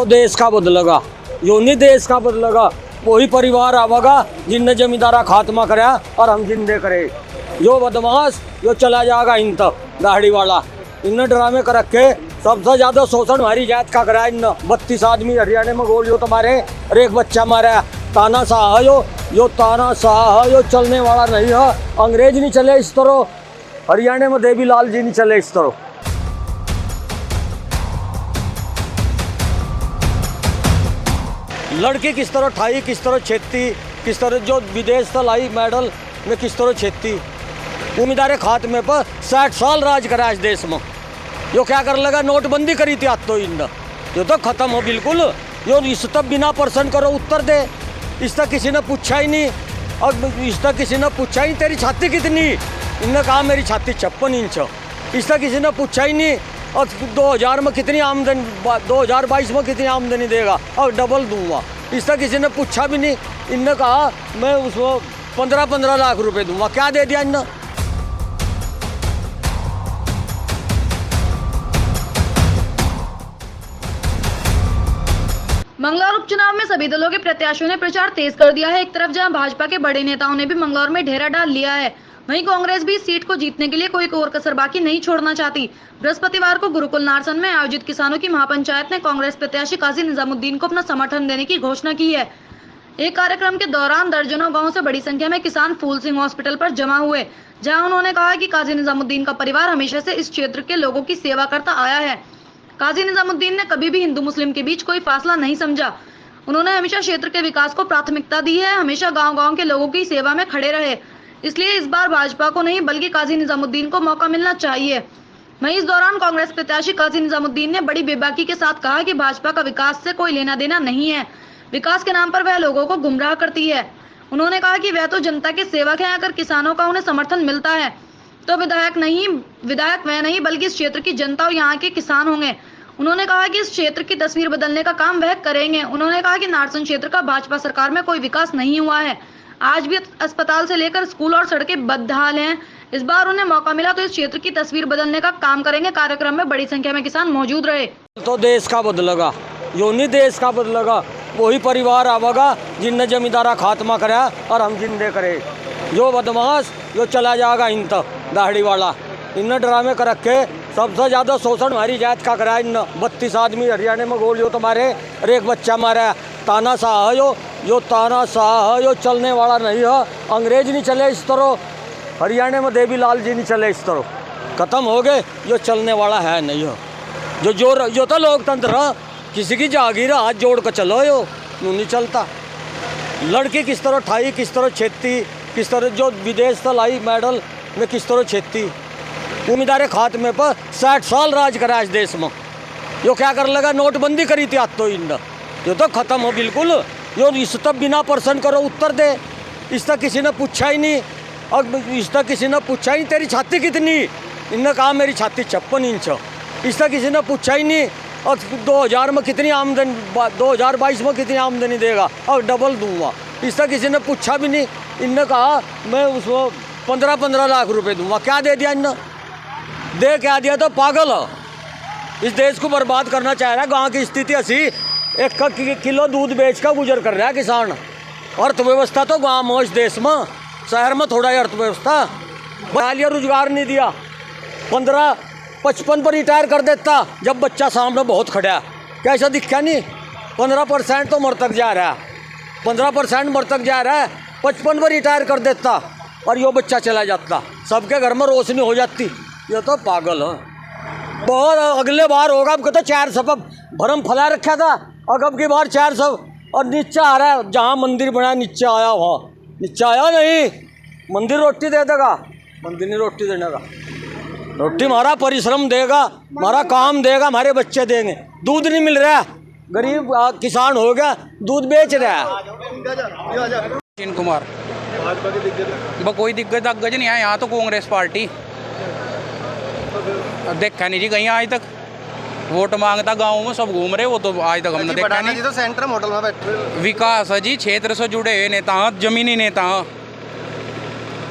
तो देश का बदलेगा, जो नहीं देश का बदलेगा वही परिवार आवेगा जिनने जमींदारा खात्मा कराया और हम जिंदे करे। जो बदमाश जो चला जाएगा इन तक दाढ़ी वाला, इनने ड्रामे कर रखे। सबसे ज्यादा शोषण हमारी जात का कराया इन 32 आदमी हरियाणा में गोलियों तो मारे और एक बच्चा मारा। तानाशाह है जो तानाशाह है, जो चलने वाला नहीं है। अंग्रेज नहीं चले इस तरह, हरियाणा में देवीलाल जी नहीं चले इस तरह। लड़की किस तरह ठाई, किस तरह छेती, किस तरह जो विदेश से लाई मेडल में किस तरह छेती। उम्मीदवार खात्मे पर 60 साल राज करा इस देश में। जो क्या कर लगा, नोटबंदी करी थी आज तो इन जो तो खत्म हो बिल्कुल। जो इस तक बिना प्रश्न करो उत्तर दे, इस तक किसी ने पूछा ही नहीं। और इस तक किसी ने पूछा ही तेरी छाती कितनी, इनने कहा मेरी छाती 56 इंच। इस तक किसी ने पूछा ही नहीं। और 2000 में कितनी आमदनी, 2022 में कितनी आमदनी देगा और डबल दूंगा, इस तक किसी ने पूछा भी नहीं। इनने कहा मैं उसको 15-15 लाख रुपए दूंगा, क्या दे दिया इनने। मंगलौर उपचुनाव में सभी दलों के प्रत्याशियों ने प्रचार तेज कर दिया है। एक तरफ जहां भाजपा के बड़े नेताओं ने भी मंगलौर में डेरा डाल लिया है, वहीं कांग्रेस भी इस सीट को जीतने के लिए कोई और कसर बाकी नहीं छोड़ना चाहती। बृहस्पतिवार को गुरुकुल नारसन में आयोजित किसानों की महापंचायत ने कांग्रेस प्रत्याशी काजी निजामुद्दीन को अपना समर्थन देने की घोषणा की है। एक कार्यक्रम के दौरान दर्जनों गाँव से बड़ी संख्या में किसान फूल सिंह हॉस्पिटल पर जमा हुए, जहाँ उन्होंने कहा कि काजी निजामुद्दीन का परिवार हमेशा से इस क्षेत्र के लोगों की सेवा करता आया है। काजी निजामुद्दीन ने कभी भी हिंदू मुस्लिम के बीच कोई फासला नहीं समझा। उन्होंने हमेशा क्षेत्र के विकास को प्राथमिकता दी है, हमेशा गांव-गांव के लोगों की सेवा में खड़े रहे। इसलिए इस बार भाजपा को नहीं बल्कि काजी निजामुद्दीन को मौका मिलना चाहिए। वहीं इस दौरान कांग्रेस प्रत्याशी काजी निजामुद्दीन ने बड़ी बेबाकी के साथ कहा कि भाजपा का विकास से कोई लेना देना नहीं है, विकास के नाम पर वह लोगों को गुमराह करती है। उन्होंने कहा कि वह तो जनता के सेवक है, अगर किसानों का उन्हें समर्थन मिलता है तो विधायक वह नहीं बल्कि इस क्षेत्र की जनता और यहाँ के किसान होंगे। उन्होंने कहा कि इस क्षेत्र की तस्वीर बदलने का काम वह करेंगे। उन्होंने कहा कि नारसन क्षेत्र का भाजपा सरकार में कोई विकास नहीं हुआ है, आज भी अस्पताल से लेकर स्कूल और सड़कें बदहाल हैं। इस बार उन्हें मौका मिला तो इस क्षेत्र की तस्वीर बदलने का काम करेंगे। कार्यक्रम में बड़ी संख्या में किसान मौजूद रहे। तो देश का बदलेगा, जो नहीं देश का बदलेगा वही परिवार आवेगा जिनने जमींदारा खात्मा कराया और हम जिंदे करे। जो बदमाश जो चला जाएगा इन तक दाढ़ी वाला, इनने ड्रामे कर रखे। सबसे ज्यादा शोषण हमारी जात का कराया इन 32 आदमी हरियाणा में गोलियों तो मारे और एक बच्चा मारा। तानाशाह है जो तानाशाह है, जो चलने वाला नहीं है। अंग्रेज नहीं चले इस तरह, हरियाणा में देवीलाल जी नहीं चले इस तरह, खत्म हो गए। जो चलने वाला है नहीं है, जो तो लोकतंत्र है, किसी की जागीर हाथ जोड़ कर चलो, यो नहीं चलता। लड़की किस तरह ठाई, किस तरह छेती, किस तरह जो विदेश से लाई मेडल में किस तरह छेती। उम्मीदवार खात्मे पर 60 साल राज करा इस देश में। जो क्या कर लगा, नोटबंदी करी थी आज तो इन जो तो खत्म हो बिल्कुल। जो इस तक बिना प्रश्न करो उत्तर दे, इस तक किसी ने पूछा ही नहीं। और इस तक किसी ने पूछा ही तेरी छाती कितनी, इनने कहा मेरी छाती 56 इंच। इस तक किसी ने पूछा ही नहीं। और 2000 में कितनी आमदनी, 2022 में कितनी आमदनी देगा और डबल दूंगा, इस तक किसी ने पूछा भी नहीं। इनने कहा मैं उसको 15-15 लाख रुपए दूंगा, क्या दे दिया इनने। दे क्या दिया, तो पागल है। इस देश को बर्बाद करना चाह रहा है। गांव की स्थिति ऐसी, 1 किलो दूध बेच कर गुजर कर रहा है किसान। अर्थव्यवस्था तो गांव में इस देश में, शहर में थोड़ा ही अर्थव्यवस्था। बहालिया रोजगार नहीं दिया, 55 पर रिटायर कर देता जब बच्चा सामने बहुत खड़ा है। कैसा दिखा नहीं, 15% तो मरतक जा रहा है, 15% मरतक जा रहा है। 55 पर रिटायर कर देता और यो बच्चा चला जाता, सबके घर में रोशनी हो जाती। ये तो पागल है। बहुत अगले बार होगा, अब तो 400 पर भरम फैला रखा था, और अब की बार 400 और नीचे आ रहा है। जहाँ मंदिर बना नीचे आया, वहाँ नीचे आया नहीं। मंदिर रोटी दे देगा, मंदिर नहीं रोटी देने का। रोटी हमारा परिश्रम देगा, हमारा काम देगा, हमारे बच्चे देंगे। दूध नहीं मिल रहा है, गरीब किसान हो गया, दूध बेच रहा है। कुमार कोई दिक्कत नहीं है यहाँ तो। कांग्रेस पार्टी देखा नहीं जी कहीं आज तक। वोट मांगता गाँव में सब घूम रहे, वो तो आज तक हमने देखा नहीं। तो सेंटर मॉडल में बैठे विकास है जी, क्षेत्र से जुड़े हुए नेता हैं, जमीनी नेता हैं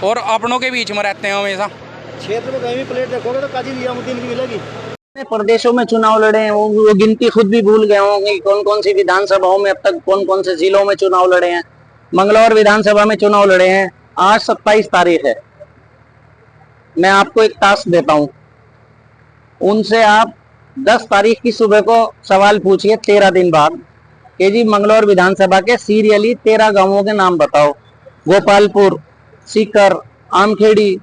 और अपनों के बीच में रहते हैं हमेशा। क्षेत्र में कहीं भी प्लेट देखोगे तो काजी निजामुद्दीन की मिलेगी। प्रदेशों में चुनाव लड़े हैं, वो गिनती खुद भी भूल गए होंगे कौन कौन सी विधानसभाओं में अब तक कौन कौन से जिलों में चुनाव लड़े हैं। मंगलौर विधानसभा में चुनाव लड़े हैं, आज 27 तारीख है। मैं आपको एक टास्क देता हूं, उनसे आप 10 तारीख की सुबह को सवाल पूछिए 13 दिन बाद कि जी मंगलौर विधानसभा के सीरियली 13 गांवों के नाम बताओ। गोपालपुर, सीकर, आमखेड़ी,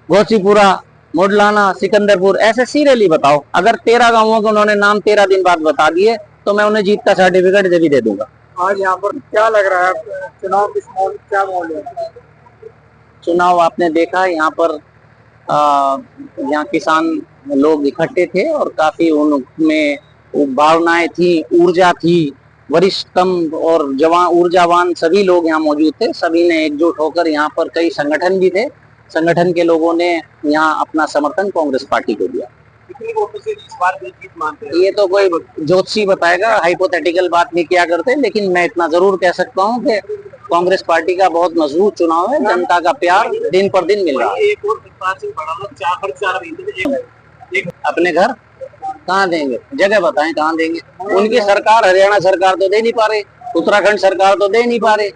घोसीपुरा, मुडलाना, सिकंदरपुर, ऐसे सीरियली बताओ। अगर 13 गांवों के उन्होंने नाम 13 दिन बाद बता दिए तो मैं उन्हें जीत का सर्टिफिकेट भी दे दूंगा। आज यहाँ पर क्या लग रहा है, चुनाव किस माहौल क्या माहौल है? चुनाव आपने देखा, यहाँ पर यहाँ किसान लोग इकट्ठे थे और काफी उनमें भावनाएं थी, ऊर्जा थी। वरिष्ठतम और जवान ऊर्जावान सभी लोग यहाँ मौजूद थे। सभी ने एकजुट होकर, यहाँ पर कई संगठन भी थे, संगठन के लोगों ने यहाँ अपना समर्थन कांग्रेस पार्टी को दिया। कितनी वोटों से इस बार जीत मानते हैं? ये तो कोई ज्योतिषी बताएगा, हाइपोथेटिकल बात नहीं किया करते, लेकिन मैं इतना जरूर कह सकता हूँ कि कांग्रेस पार्टी का बहुत मजबूत चुनाव है। जनता का प्यार दिन पर दिन मिल रहा है। एक और चार अपने घर कहाँ देंगे, जगह बताएं कहाँ देंगे। उनकी सरकार, हरियाणा सरकार तो दे नहीं पा रही, उत्तराखंड सरकार तो दे नहीं पा रही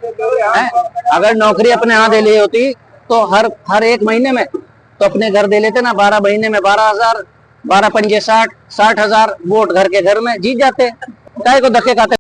है। अगर नौकरी अपने यहाँ दे ली होती तो हर एक महीने में तो अपने घर दे लेते ना, 12 महीने में 12,000, 12 पंजे 60,000 वोट घर के घर में जीत जाते। काय को धक्के खाते।